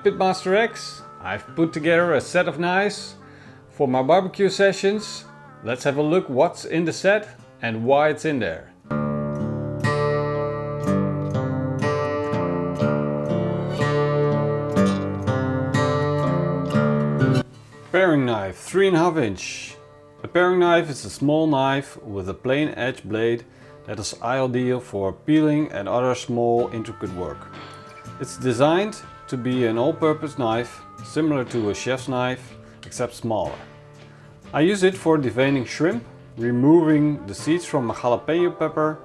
Pitmaster X. I've put together a set of knives for my barbecue sessions. Let's have a look what's in the set and why it's in there. Paring knife, 3.5 inch. A paring knife is a small knife with a plain edge blade that is ideal for peeling and other small intricate work. It's designed to be an all-purpose knife, similar to a chef's knife, except smaller. I use it for deveining shrimp, removing the seeds from a jalapeno pepper,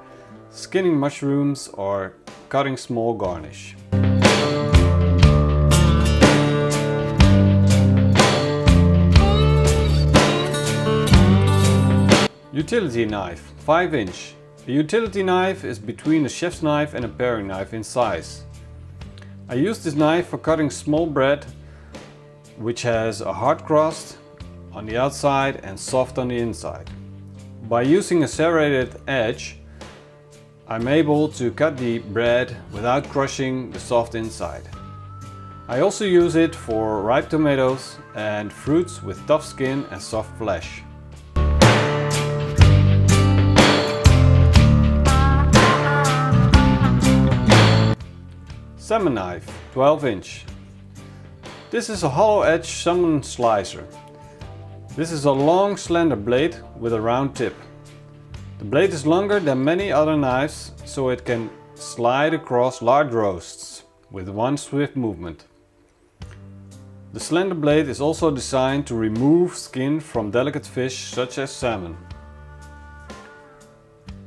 skinning mushrooms or cutting small garnish. Utility knife, 5 inch. A utility knife is between a chef's knife and a paring knife in size. I use this knife for cutting small bread, which has a hard crust on the outside and soft on the inside. By using a serrated edge, I'm able to cut the bread without crushing the soft inside. I also use it for ripe tomatoes and fruits with tough skin and soft flesh. Salmon knife, 12 inch. This is a hollow edge salmon slicer. This is a long slender blade with a round tip. The blade is longer than many other knives, so it can slide across large roasts with one swift movement. The slender blade is also designed to remove skin from delicate fish such as salmon.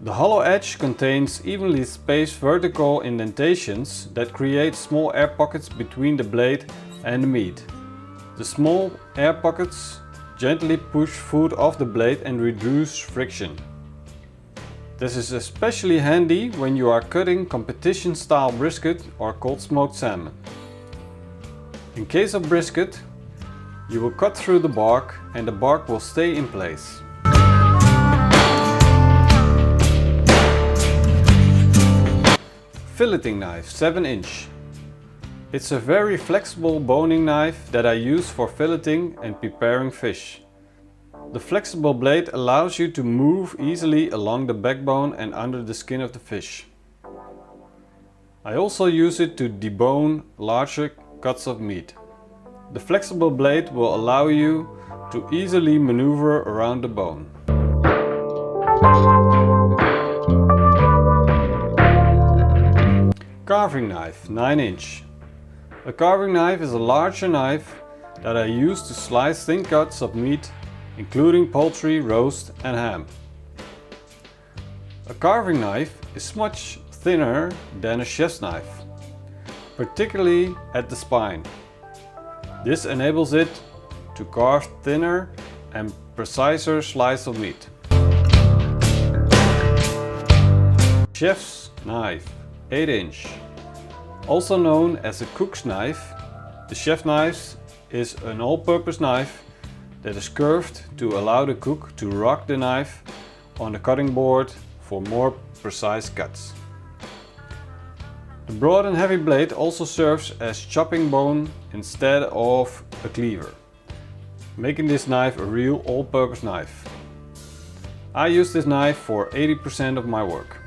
The hollow edge contains evenly spaced vertical indentations that create small air pockets between the blade and the meat. The small air pockets gently push food off the blade and reduce friction. This is especially handy when you are cutting competition style brisket or cold smoked salmon. In case of brisket, you will cut through the bark and the bark will stay in place. Filleting knife, 7 inch. It's a very flexible boning knife that I use for filleting and preparing fish. The flexible blade allows you to move easily along the backbone and under the skin of the fish. I also use it to debone larger cuts of meat. The flexible blade will allow you to easily maneuver around the bone. Carving knife, 9 inch. A carving knife is a larger knife that I use to slice thin cuts of meat, including poultry, roast and ham. A carving knife is much thinner than a chef's knife, particularly at the spine. This enables it to carve thinner and preciser slices of meat. Chef's knife, 8 inch. Also known as a cook's knife, the chef knife is an all-purpose knife that is curved to allow the cook to rock the knife on the cutting board for more precise cuts. The broad and heavy blade also serves as chopping bone instead of a cleaver, making this knife a real all-purpose knife. I use this knife for 80% of my work.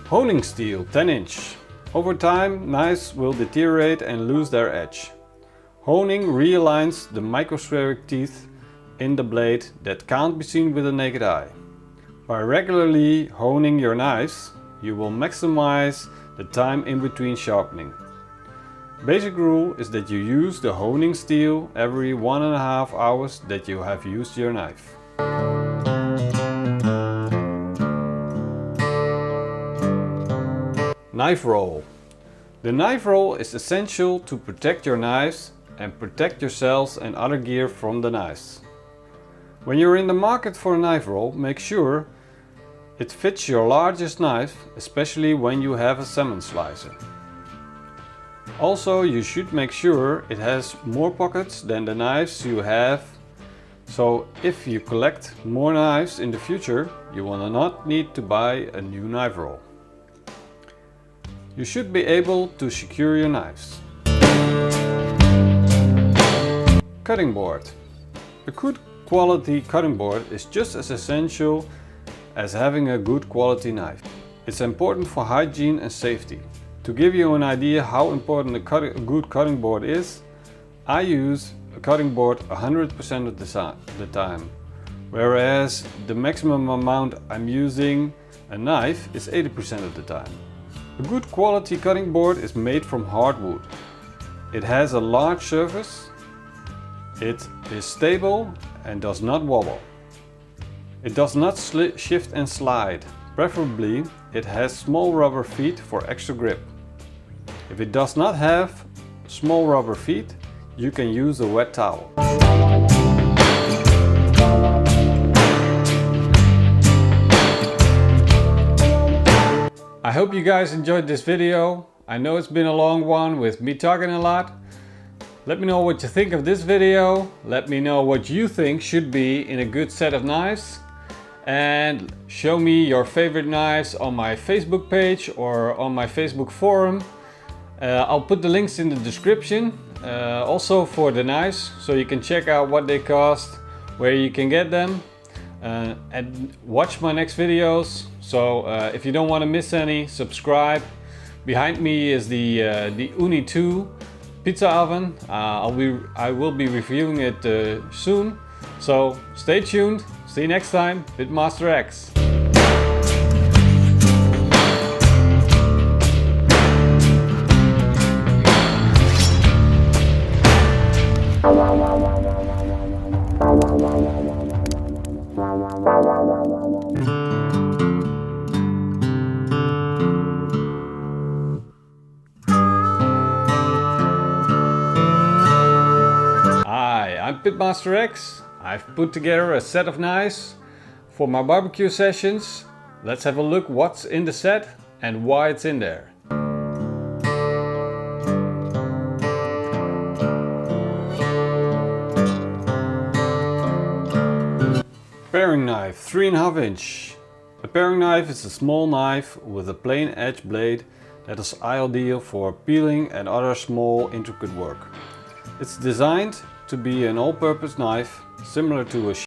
Honing steel, 10 inch. Over time, knives will deteriorate and lose their edge. Honing realigns the microspheric teeth in the blade that can't be seen with the naked eye. By regularly honing your knives, you will maximize the time in between sharpening. Basic rule is that you use the honing steel every 1.5 hours that you have used your knife. Knife roll. The knife roll is essential to protect your knives and protect yourselves and other gear from the knives. When you're in the market for a knife roll, make sure it fits your largest knife, especially when you have a salmon slicer. Also, you should make sure it has more pockets than the knives you have, so if you collect more knives in the future, you will not need to buy a new knife roll. You should be able to secure your knives. Cutting board. A good quality cutting board is just as essential as having a good quality knife. It's important for hygiene and safety. To give you an idea how important a good cutting board is, I use a cutting board 100% of the time, whereas the maximum amount I'm using a knife is 80% of the time. A good quality cutting board is made from hardwood. It has a large surface, it is stable and does not wobble. It does not shift and slide. Preferably, it has small rubber feet for extra grip. If it does not have small rubber feet, you can use a wet towel. I hope you guys enjoyed this video. I know it's been a long one with me talking a lot. Let me know what you think of this video. Let me know what you think should be in a good set of knives. And show me your favorite knives on my Facebook page or on my Facebook forum. I'll put the links in the description also for the knives, so you can check out what they cost, where you can get them, and watch my next videos. So if you don't want to miss any, subscribe. Behind me is the Uni 2 pizza oven. I will be reviewing it soon, so stay tuned. See you next time, Pitmaster X. Hi, I'm Pitmaster X. I've put together a set of knives for my barbecue sessions. Let's have a look what's in the set and why it's in there. Paring knife, 3.5 inch. A paring knife is a small knife with a plain edge blade that is ideal for peeling and other small intricate work. It's designed to be an all-purpose knife similar to a